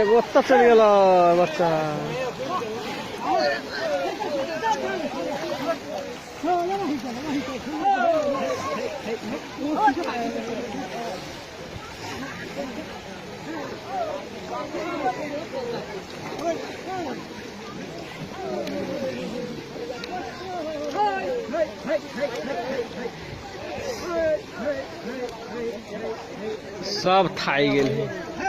बस्ता चल गया बच्चा सब थाई गेल है।